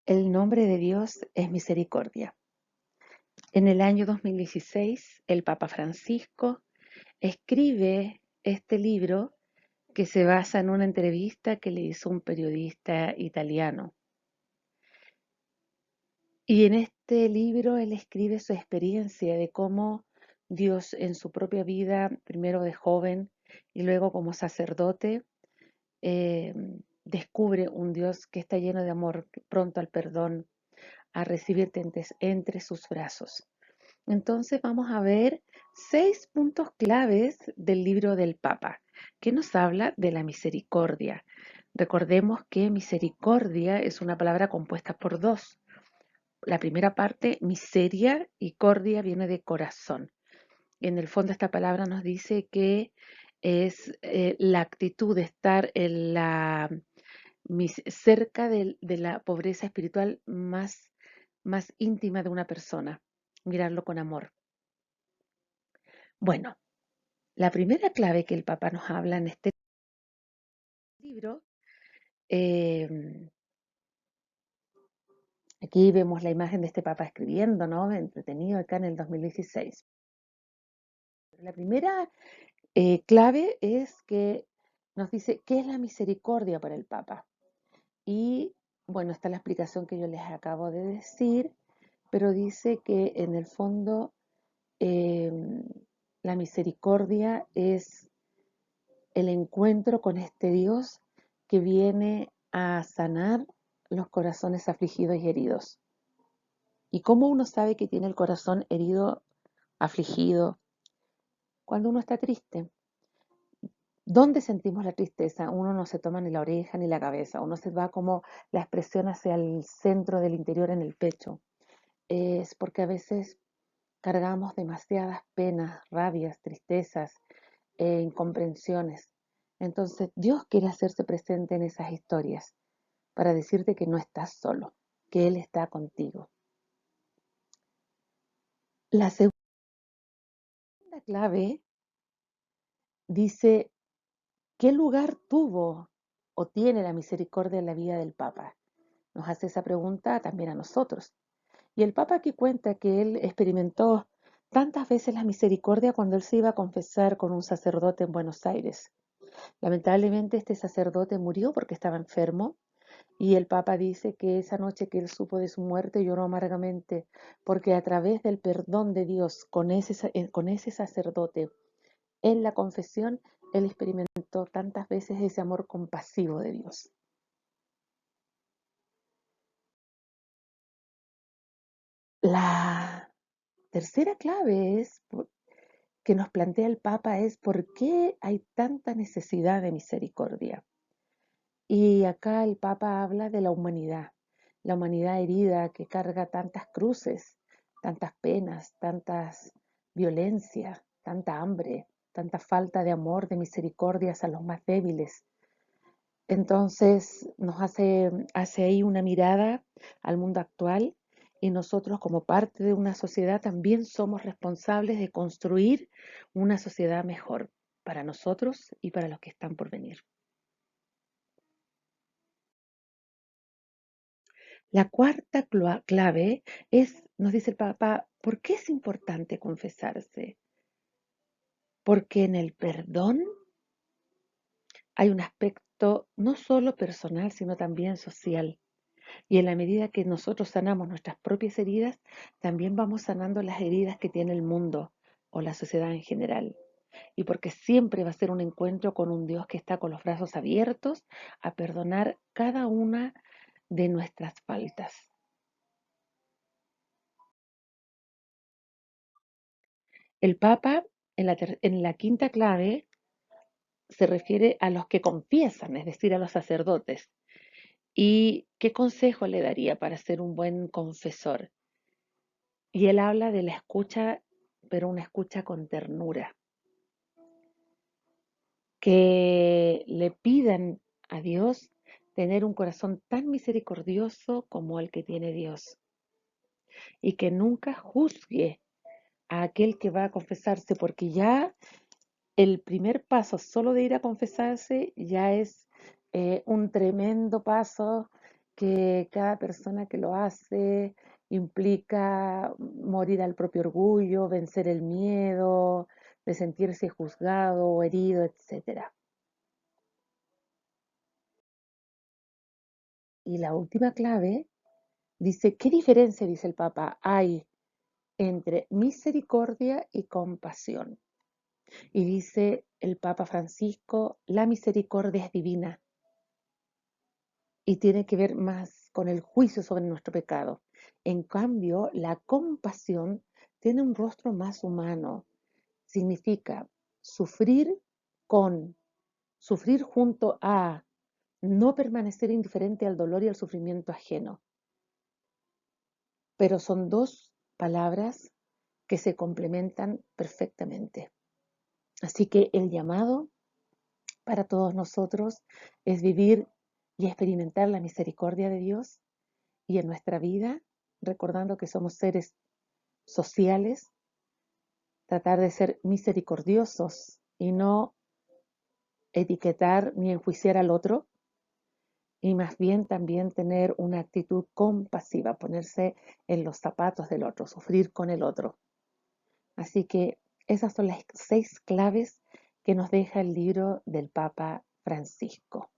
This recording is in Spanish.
El nombre de Dios es misericordia. En el año 2016, el Papa Francisco escribe este libro que se basa en una entrevista que le hizo un periodista italiano. Y en este libro él escribe su experiencia de cómo Dios en su propia vida, primero de joven y luego como sacerdote, eh, descubre un Dios que está lleno de amor, pronto al perdón, a recibirte entre sus brazos. Entonces vamos a ver 6 puntos claves del libro del Papa, que nos habla de la misericordia. Recordemos que misericordia es una palabra compuesta por dos. La primera parte, miseria, y cordia viene de corazón. En el fondo esta palabra nos dice que es la actitud de estar en cerca de la pobreza espiritual más íntima de una persona, mirarlo con amor. Bueno, la primera clave que el Papa nos habla en este libro, eh, aquí vemos la imagen de este Papa escribiendo, ¿no? Entretenido acá en el 2016. La primera clave es que nos dice qué es la misericordia para el Papa. Y bueno, está la explicación que yo les acabo de decir, pero dice que en el fondo eh, la misericordia es el encuentro con este Dios que viene a sanar los corazones afligidos y heridos. ¿Y cómo uno sabe que tiene el corazón herido, afligido? Cuando uno está triste. ¿Dónde sentimos la tristeza? Uno no se toma ni la oreja ni la cabeza, uno se va como la expresión hacia el centro del interior en el pecho. Es porque a veces cargamos demasiadas penas, rabias, tristezas, incomprensiones. Entonces Dios quiere hacerse presente en esas historias para decirte que no estás solo, que Él está contigo. La segunda clave dice, ¿qué lugar tuvo o tiene la misericordia en la vida del Papa? Nos hace esa pregunta también a nosotros. Y el Papa aquí cuenta que él experimentó tantas veces la misericordia cuando él se iba a confesar con un sacerdote en Buenos Aires. Lamentablemente este sacerdote murió porque estaba enfermo y el Papa dice que esa noche que él supo de su muerte lloró amargamente porque a través del perdón de Dios con ese sacerdote en la confesión, él experimentó tantas veces ese amor compasivo de Dios. La tercera clave que nos plantea el Papa es por qué hay tanta necesidad de misericordia. Y acá el Papa habla de la humanidad herida que carga tantas cruces, tantas penas, tantas violencias, tanta hambre, tanta falta de amor, de misericordias a los más débiles. Entonces nos hace ahí una mirada al mundo actual y nosotros como parte de una sociedad también somos responsables de construir una sociedad mejor para nosotros y para los que están por venir. La cuarta clave es, nos dice el Papa, ¿por qué es importante confesarse? Porque en el perdón hay un aspecto no solo personal, sino también social. Y en la medida que nosotros sanamos nuestras propias heridas, también vamos sanando las heridas que tiene el mundo o la sociedad en general. Y porque siempre va a ser un encuentro con un Dios que está con los brazos abiertos a perdonar cada una de nuestras faltas. El Papa, en la quinta clave, se refiere a los que confiesan, es decir, a los sacerdotes. ¿Y qué consejo le daría para ser un buen confesor? Y él habla de la escucha, pero una escucha con ternura, que le pidan a Dios tener un corazón tan misericordioso como el que tiene Dios y que nunca juzgue a aquel que va a confesarse, porque ya el primer paso, solo de ir a confesarse, ya es un tremendo paso, que cada persona que lo hace implica morir al propio orgullo, vencer el miedo de sentirse juzgado o herido, etcétera. Y la última clave dice, ¿qué diferencia, dice el Papa, hay entre misericordia y compasión? Y dice el Papa Francisco, la misericordia es divina y tiene que ver más con el juicio sobre nuestro pecado. En cambio, la compasión tiene un rostro más humano. Significa sufrir con, sufrir junto a, no permanecer indiferente al dolor y al sufrimiento ajeno. Pero son dos palabras que se complementan perfectamente. Así que el llamado para todos nosotros es vivir y experimentar la misericordia de Dios y en nuestra vida, recordando que somos seres sociales, tratar de ser misericordiosos y no etiquetar ni enjuiciar al otro, y más bien también tener una actitud compasiva, ponerse en los zapatos del otro, sufrir con el otro. Así que esas son las 6 claves que nos deja el libro del Papa Francisco.